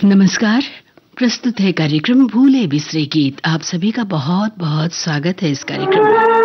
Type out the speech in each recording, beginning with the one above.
नमस्कार। प्रस्तुत है कार्यक्रम भूले बिसरे गीत। आप सभी का बहुत बहुत स्वागत है इस कार्यक्रम में।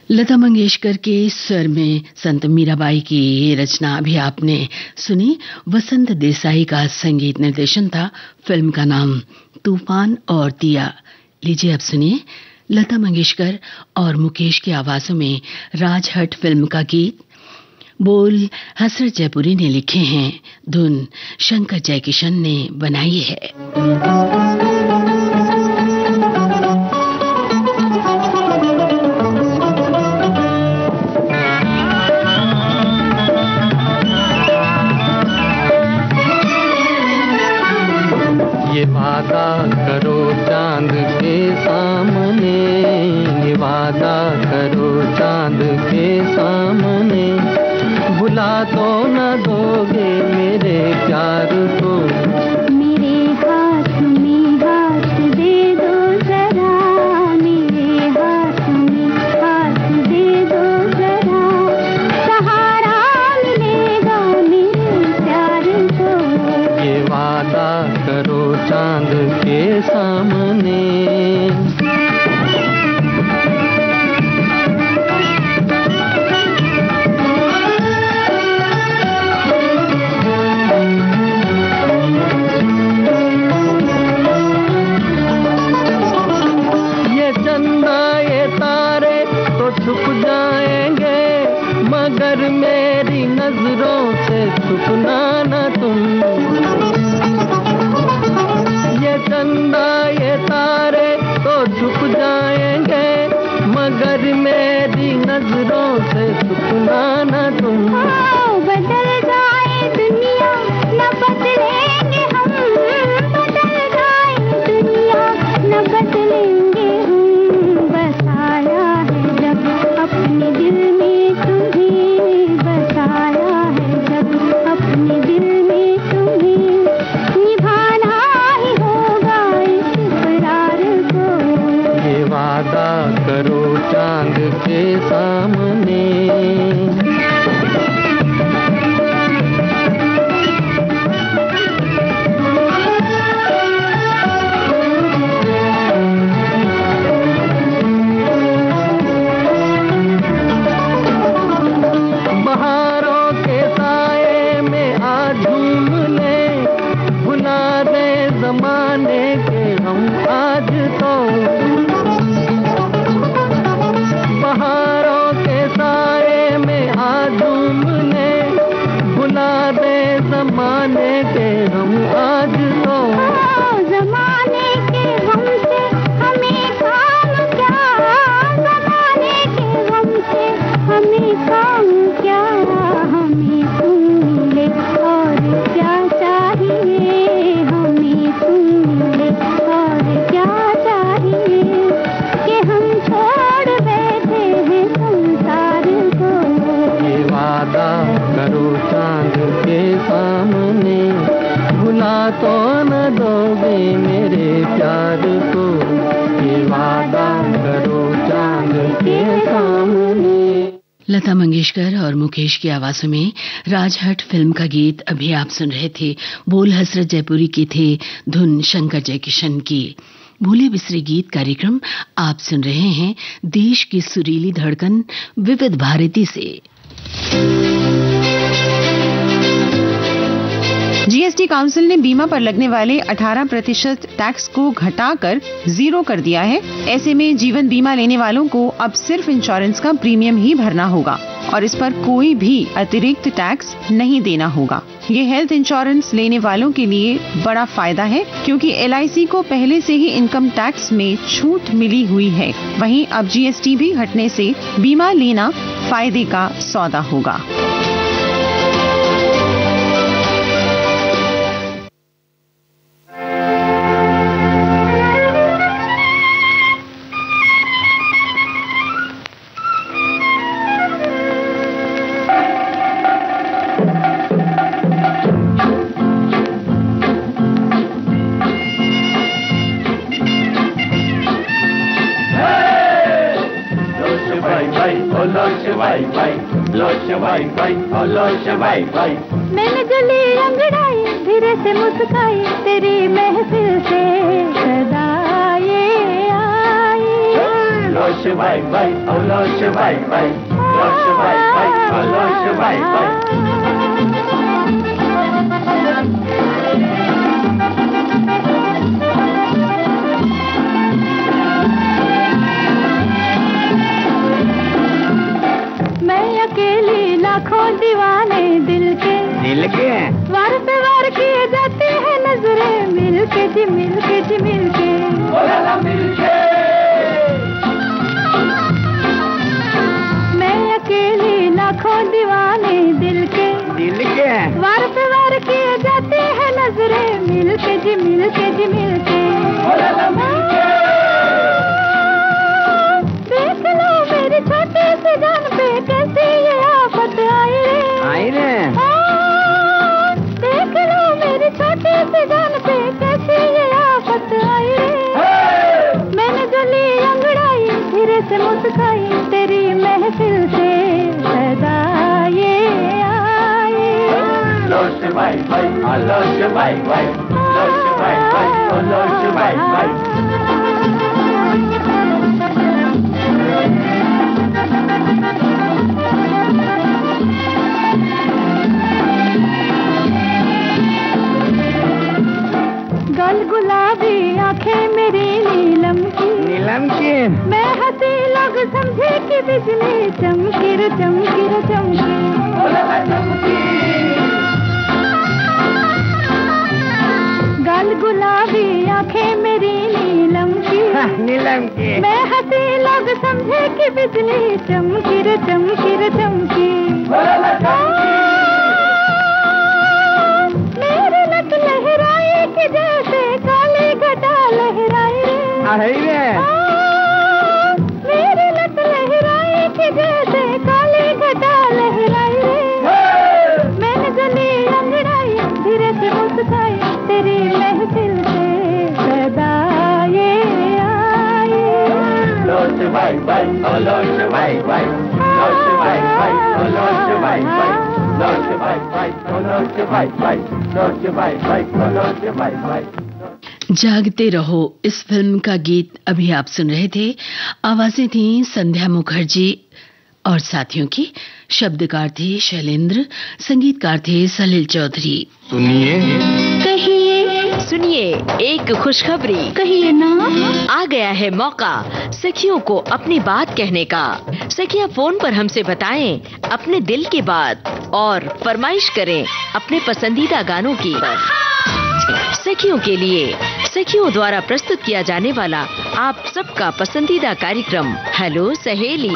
लता मंगेशकर के स्वर में संत मीराबाई की ये रचना अभी आपने सुनी। वसंत देसाई का संगीत निर्देशन था। फिल्म का नाम तूफान और दिया। लीजिए अब सुनिए लता मंगेशकर और मुकेश की आवाजों में राजहट फिल्म का गीत। बोल हसरत जयपुरी ने लिखे हैं, धुन शंकर जयकिशन ने बनाई है। वादा करो चांद के सामने, ये वादा करो चांद के सामने, भुला तो न दोगे मेरे प्यार को। मेरे हाथ में हाथ दे दो जरा, मेरे हाथ में हाथ दे दो जरा, सहारा मिलेगा मेरे प्यार को। ये वादा करो चांद के सामने। ये चंदा ये तारे तो छुप जाएंगे, मगर मेरी नजरों से छुपना न तुम। ये चंदा ये तारे तो छुप जाएंगे, मगर मगर मेरी नजरों से छुपना न तुम। बदल जाए दुनिया न बदलेंगे हम, बदल जाए दुनिया न बदलेंगे हम। बसाया है जब अपने दिल में तुम्हें, बसाया है जब अपने दिल में तुम्हें, निभाना ही होगा इस इकरार को। ये वादा करो चांद के सामने। बहारों के साए में आज झूम ले, भुला दे जमाने के हम आज तो। बहारों के साए में आज झूम ले, भुला दे जमाने के हम आज तो। जमाने के हमसे हमें काम क्या, जमाने के हमसे हमें काम क्या। हमें तुम मिले और क्या चाहिए, हमें तुम मिले और क्या चाहिए, कि हम छोड़ बैठे हैं संसार को। ये वादा करो चांद के सामने, भुला तो न दोगे मेरे प्यार को। ये वादा करो चांद के सामने। लता मंगेशकर और मुकेश की आवाजों में राजहट फिल्म का गीत अभी आप सुन रहे थे। बोल हसरत जयपुरी की थे, धुन शंकर जयकिशन की। भूले बिसरे गीत कार्यक्रम आप सुन रहे हैं देश की सुरीली धड़कन विविध भारती से। जीएसटी काउंसिल ने बीमा पर लगने वाले 18% टैक्स को घटाकर 0 कर दिया है। ऐसे में जीवन बीमा लेने वालों को अब सिर्फ इंश्योरेंस का प्रीमियम ही भरना होगा और इस पर कोई भी अतिरिक्त टैक्स नहीं देना होगा। ये हेल्थ इंश्योरेंस लेने वालों के लिए बड़ा फायदा है क्योंकि LIC को पहले से ही इनकम टैक्स में छूट मिली हुई है। वहीं अब GST भी हटने से बीमा लेना फायदे का सौदा होगा। मैंने गली अंगड़ाई, धीरे से मुस्काई, तेरी महफिल से सदा ये आई। लोश भाई भाई, ओ लोश भाई भाई, लोश भाई भाई, ओ लोश भाई भाई। मैं अकेली लाखों दीवाने दिल के वार पे वार किए जाते हैं नजरें मिलके जी मिलके जी मिलके। मैं अकेली लाखों दीवाने दिल के वार पे वार किए जाते हैं नजरें मिलके जी मिलके जी मिलके। देख लो मेरी छोटी सी जान पे कैसी ये आफत आई रे। देख लो मेरी छोटी सी जान पे कैसी ये आफत आई रे। मैंने गली अंगड़ाई, धीरे से मुस्काई, तेरी महफिल से सदा ये आई। लोश भाई भाई, ओ लोश भाई भाई, लोश भाई भाई, ओ लोश भाई भाई। गल गुलाबी आंखें मेरी नीलम की, मैं हंसी लोग समझे कि बिजली चमकी रे चमकी रे चमकी। गल गुलाबी आंखें मेरी नीलम की, नीलम की। मैं हंसी लोग समझे कि बिजली चमकी रे चमकी रे चमकी। मेरी लट लहराई कि जैसे काली घटा लहराई रे। मेरी लट लहराई कि जैसे काली घटा लहराई रे। मैंने गली अंगड़ाई धीरे से मुस्काई तेरी महफिल से सदा ये आई। लोट भाई भाई ओ लोट भाई भाई, लोट भाई भाई ओ लोट भाई भाई, लोट भाई भाई ओ लोट भाई भाई, लोट भाई भाई ओ लोट भाई भाई। जागते रहो इस फिल्म का गीत अभी आप सुन रहे थे। आवाजें थी संध्या मुखर्जी और साथियों की। शब्दकार थे शैलेंद्र, संगीतकार थे सलिल चौधरी। सुनिए कहिए सुनिए एक खुशखबरी कहिए ना। आ गया है मौका सखियों को अपनी बात कहने का। सखियां फोन पर हमसे बताएं अपने दिल की बात और फरमाइश करें अपने पसंदीदा गानों की। सखियों के लिए सखियों द्वारा प्रस्तुत किया जाने वाला आप सबका पसंदीदा कार्यक्रम हेलो सहेली।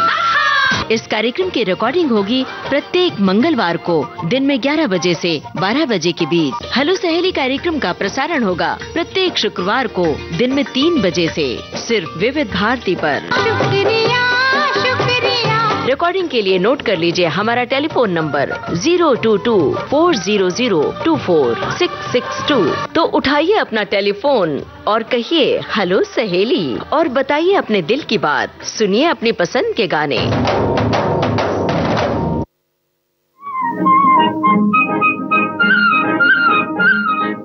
इस कार्यक्रम की रिकॉर्डिंग होगी प्रत्येक मंगलवार को दिन में 11 बजे से 12 बजे के बीच। हेलो सहेली कार्यक्रम का प्रसारण होगा प्रत्येक शुक्रवार को दिन में 3 बजे से सिर्फ विविध भारती पर। शुक्रिया शुक्रिया। रिकॉर्डिंग के लिए नोट कर लीजिए हमारा टेलीफोन नंबर 022-400-24662। तो उठाइए अपना टेलीफोन और कहिए हेलो सहेली और बताइए अपने दिल की बात। सुनिए अपनी पसंद के गाने।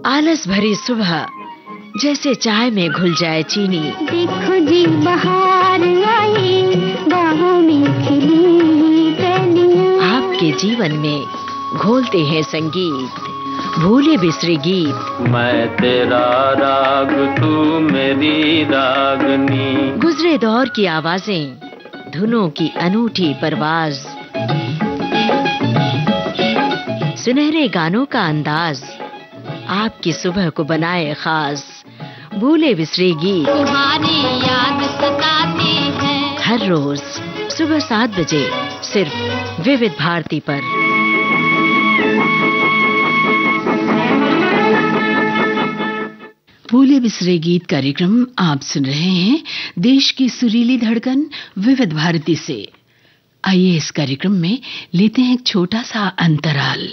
आलस भरी सुबह जैसे चाय में घुल जाए चीनी। देखो जी बाहर आई बाहों में खिली कलियां। आपके जीवन में घोलते हैं संगीत भूले बिसरे गीत। मैं तेरा राग तू मेरी रागनी। गुजरे दौर की आवाजें धुनों की अनूठी परवाज। सुनहरे गानों का अंदाज आपकी सुबह को बनाए खास। भूले बिसरे गीत तुम्हारी याद सताती है। हर रोज सुबह 7 बजे सिर्फ विविध भारती पर। भूले बिसरे गीत कार्यक्रम आप सुन रहे हैं देश की सुरीली धड़कन विविध भारती से। आइए इस कार्यक्रम में लेते हैं एक छोटा सा अंतराल।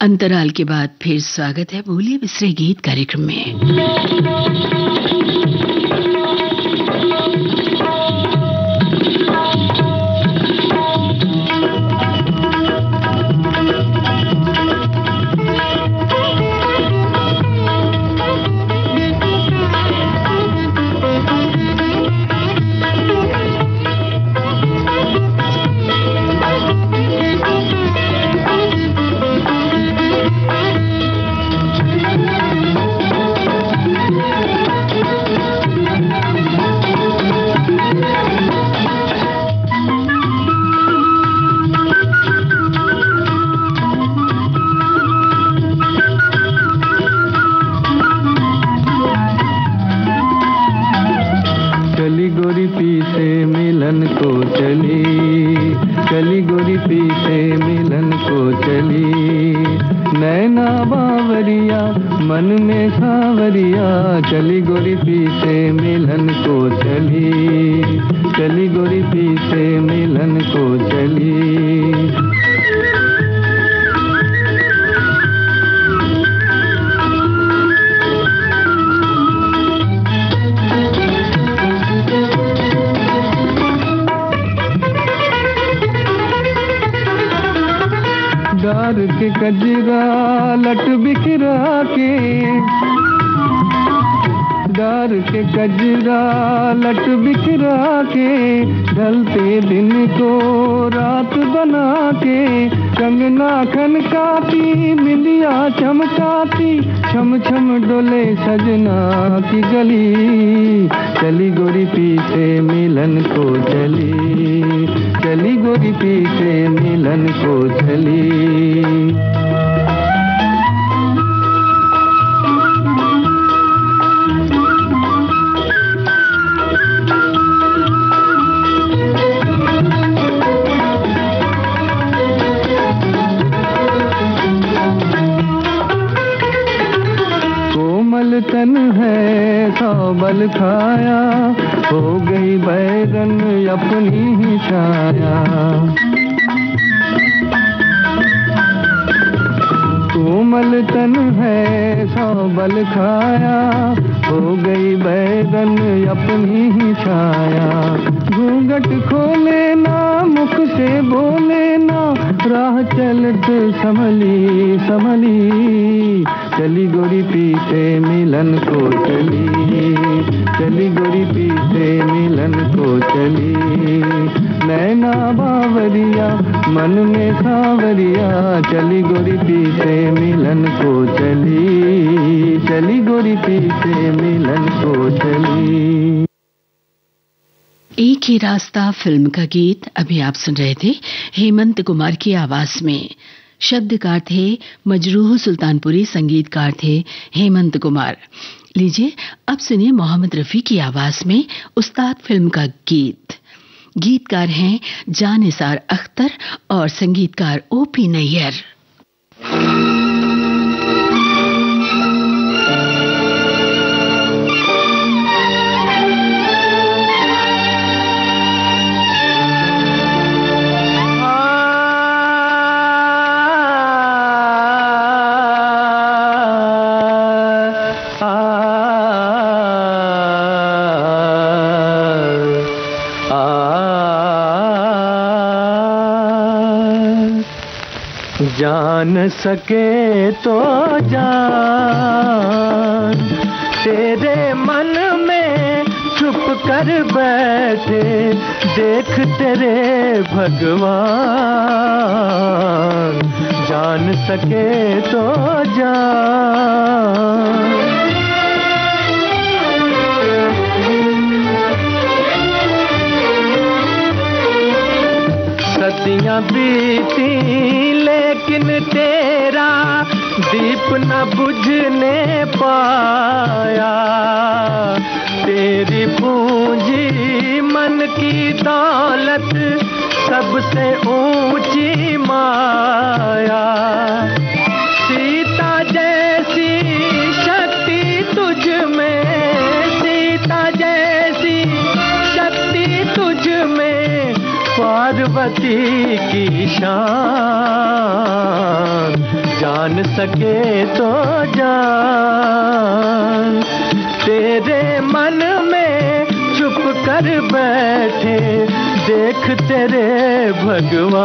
अंतराल के बाद फिर स्वागत है भूले बिसरे गीत कार्यक्रम में। श्रृंगार के गजरा लट बिखरा के, ढलते दिन को रात बना के, कंगना खनकाती बिंदिया चमकाती, छम छम डोले सजना की गली। चली गोरी पीछे मिलन को चली, चली गोरी पीछे मिलन को चली। तन है सौ बल खाया, हो गई बैगन अपनी ही छाया। कोमल तन है सौ बल खाया, हो गई बैगन अपनी ही छाया। घूंघट खोले ना मुख से बोले ना, राह चलत संभली संभली। चली गोरी पीछे मिलन को चली, चली गोरी पीछे मिलन को चली। नैना बावरिया मन में सावरिया, चली गोरी पीछे मिलन को चली, चली गोरी पीछे मिलन को चली। एक ही रास्ता फिल्म का गीत अभी आप सुन रहे थे हेमंत कुमार की आवाज में। शब्दकार थे मजरूह सुल्तानपुरी, संगीतकार थे हेमंत कुमार। लीजिए अब सुनिए मोहम्मद रफी की आवाज में उस्ताद फिल्म का गीत। गीतकार हैं जानिसार अख्तर और संगीतकार ओपी नैयर। जान सके तो जान, तेरे मन में छुप कर बैठे, देख तेरे भगवान। जान सके तो जान। सदियां बीती लेकिन तेरा दीप न बुझने पाया। तेरी पूंजी मन की दौलत सबसे ऊंची माया। सीता जैसी शक्ति तुझ में, सीता जैसी शक्ति तुझ में, पार्वती की शान। जान सके तो जान, तेरे मन में छुप कर बैठे, देख तेरे भगवान।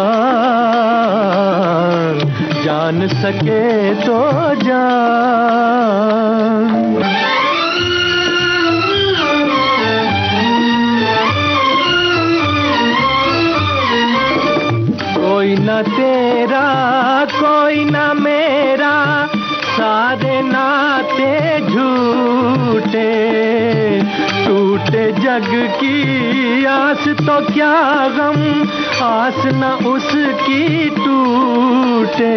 जान सके तो जान। कोई न तेरा कोई न मेरा, सारे नाते झूठे। टूटे जग की आस तो क्या गम, आस न उसकी टूटे।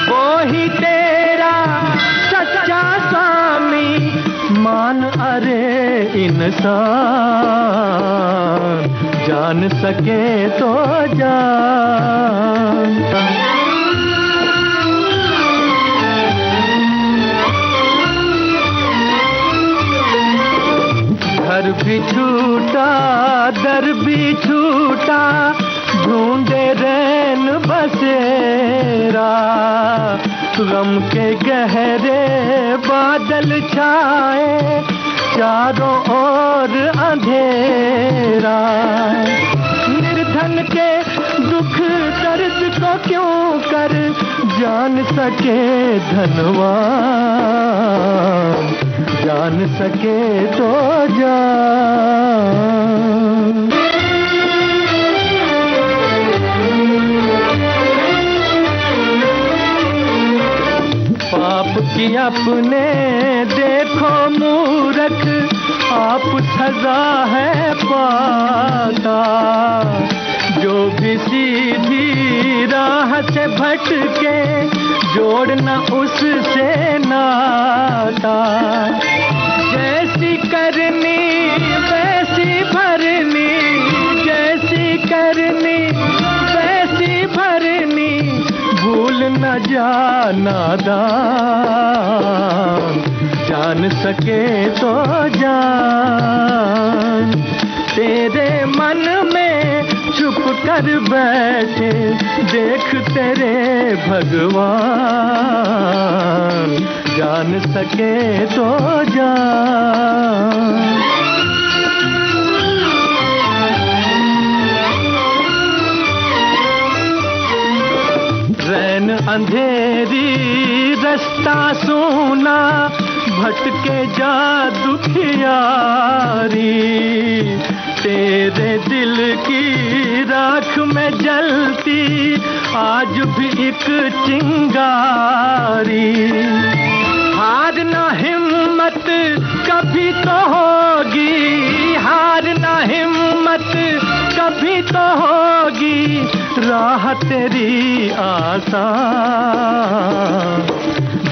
वो ही तेरा सच्चा स्वामी, मान अरे इंसान। जान सके तो जान। घर भी छूटा दर भी छूटा, ढूंढे रैन बसेरा। गम के गहरे बादल छाए, चारों ओर अंधेरा। निर्धन जान के दुख दर्द को क्यों कर जान सके धनवान, जान सके तो जान। पाप की अपने देखो मूर्ख, आप सजा है पाता। जो भी सीधी राह से भटके जोड़ना उससे नाता। जैसी करनी वैसी भरनी, जैसी करनी वैसी भरनी, भूल न जाना दान, जान सके तो जान। तेरे मन में चुप कर बैठे देख तेरे भगवान, जान सके तो जान। रैन अंधेरी रास्ता सोना, भटके जा दुखियारी। तेरे दिल की राख में जलती आज भी एक चिंगारी। हार ना हिम्मत कभी तो होगी, हार ना हिम्मत कभी तो होगी, राह तेरी आसान,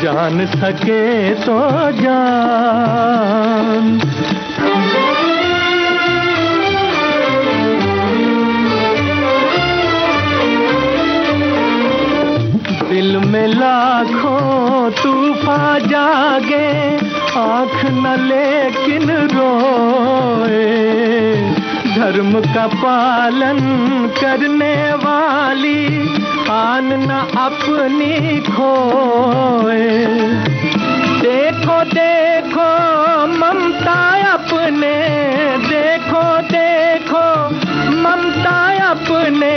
जान सके तो जान। दिल में लाखों तूफान जागे, आँख न लेकिन रोए। धर्म का पालन करने वाली आन न अपनी खोए। देखो देखो ममता अपने, देखो देखो ममता अपने,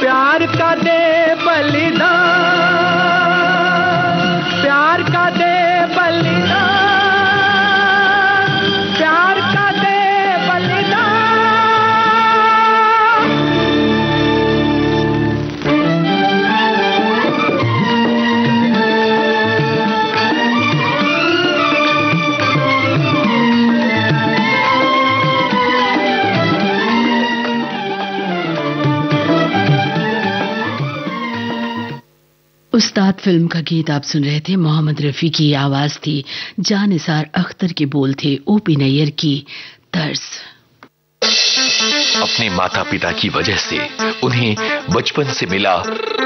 प्यार का दे बलिदान, प्यार का दे बलिदान, प्यार का दे बलिदान। उस्ताद फिल्म का गीत आप सुन रहे थे। मोहम्मद रफी की आवाज थी, जानिसार अख्तर के बोल थे ओपी नैयर की तर्ज। अपने माता पिता की वजह से उन्हें बचपन से मिला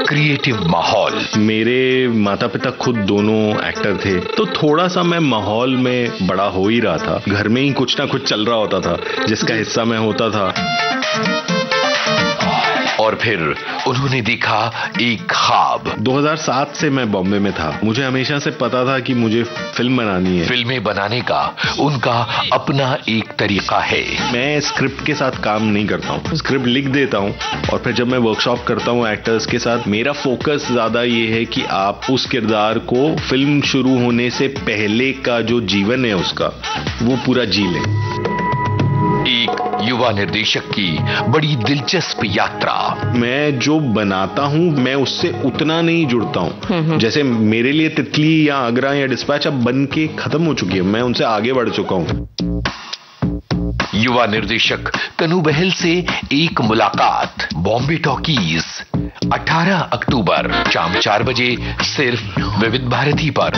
क्रिएटिव माहौल। मेरे माता पिता खुद दोनों एक्टर थे, तो थोड़ा सा मैं माहौल में बड़ा हो ही रहा था। घर में ही कुछ ना कुछ चल रहा होता था जिसका हिस्सा मैं होता था। और फिर उन्होंने देखा एक ख्वाब। 2007 से मैं बॉम्बे में था। मुझे हमेशा से पता था कि मुझे फिल्म बनानी है। फिल्में बनाने का उनका अपना एक तरीका है। मैं स्क्रिप्ट के साथ काम नहीं करता हूँ, स्क्रिप्ट लिख देता हूँ और फिर जब मैं वर्कशॉप करता हूँ एक्टर्स के साथ, मेरा फोकस ज्यादा ये है कि आप उस किरदार को फिल्म शुरू होने से पहले का जो जीवन है उसका वो पूरा जी लें। एक युवा निर्देशक की बड़ी दिलचस्प यात्रा। मैं जो बनाता हूं मैं उससे उतना नहीं जुड़ता हूं। जैसे मेरे लिए तितली या आगरा या डिस्पैच अब बन के खत्म हो चुकी है, मैं उनसे आगे बढ़ चुका हूं। युवा निर्देशक कनू बहल से एक मुलाकात, बॉम्बे टॉकीज 18 अक्टूबर शाम 4 बजे सिर्फ विविध भारती पर।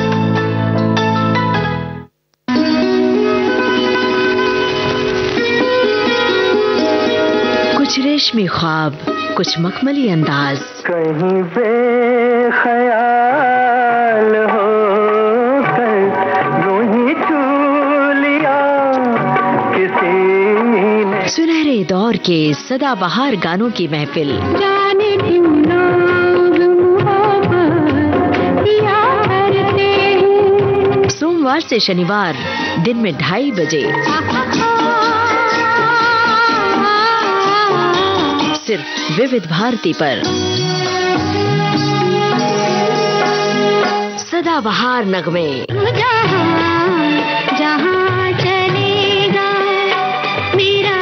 कुछ रेशमी ख्वाब, कुछ मखमली अंदाज, कहीं बेख्याल हो कर रूही छू लिया किसी ने। सुनहरे दौर के सदाबहार गानों की महफिल, जाने क्यों लोग मोहब्बत किया करते हैं। सोमवार से शनिवार दिन में 2:30 बजे। सिर्फ विविध भारती पर। सदाबहार नगमे। जहाँ चलेगा मेरा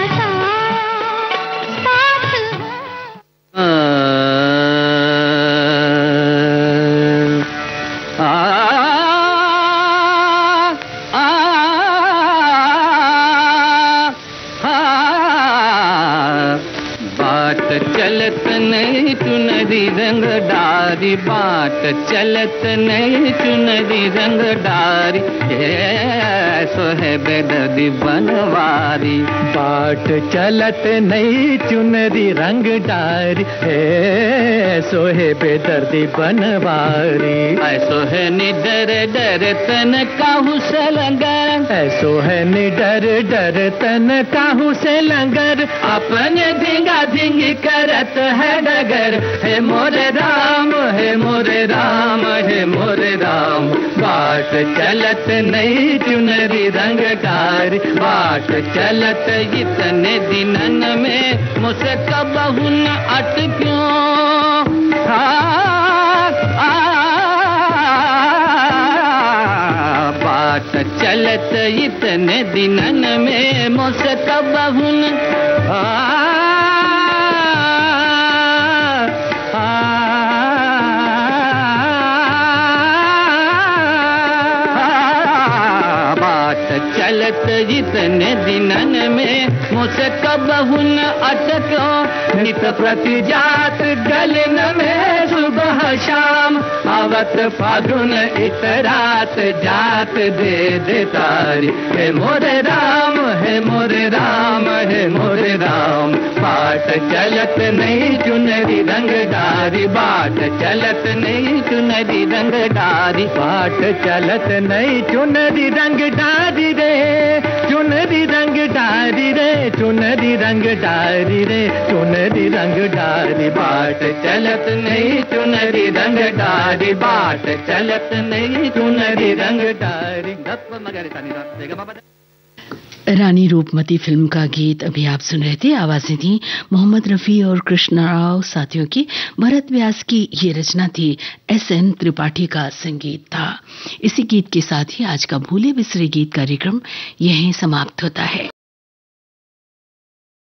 चलत नहीं चुनरी रंग डारी, बाट चलत नहीं चुनरी रंग डारी, सो है बेदर्दी बनवारी। बाट चलत नहीं चुनरी रंग डारी, सो है बेदर्दी बनवारी। ऐसो है निडर डर तन काहू से लंगर, ऐसो है निडर डर तन काहू से लंगर, अपने धिंगा धिंगी करत है डगर। हे मोरे राम, हे मोरे राम, हे मोरे राम। बाट चलत नहीं चुनरी रंग डारी, बाट चलत इतने दिनन में मुझसे कबहू न अटक्यों। बाट चलत इतने दिनन में मुझसे कबहू न चलत जितने दिनन में मुझसे कबहू न अटको। नित प्रति जात गलन में सुबह शाम, आवत फागुन इत रात जात दे दे तारी। हे मोरे राम, हे मोरे राम, हे मोरे राम। बाट चलत नहीं चुनरी रंग डारी, बाट चलत नहीं चुनरी रंग डारी, बाट चलत नहीं चुनरी रंग डारी रे, चुनरी रंग डारी रे, चुनरी रंग डारी रे, चुनरी रंग डारी। बाट चलत नहीं चुनरी रंग डारी, बाट चलत नहीं चुनरी रंग डारी। रानी रूपमती फिल्म का गीत अभी आप सुन रहे थे। आवाजें थी मोहम्मद रफी और कृष्णा राव साथियों की। भरत व्यास की ये रचना थी। SN त्रिपाठी का संगीत था। इसी गीत के साथ ही आज का भूले बिसरे गीत कार्यक्रम यहीं समाप्त होता है।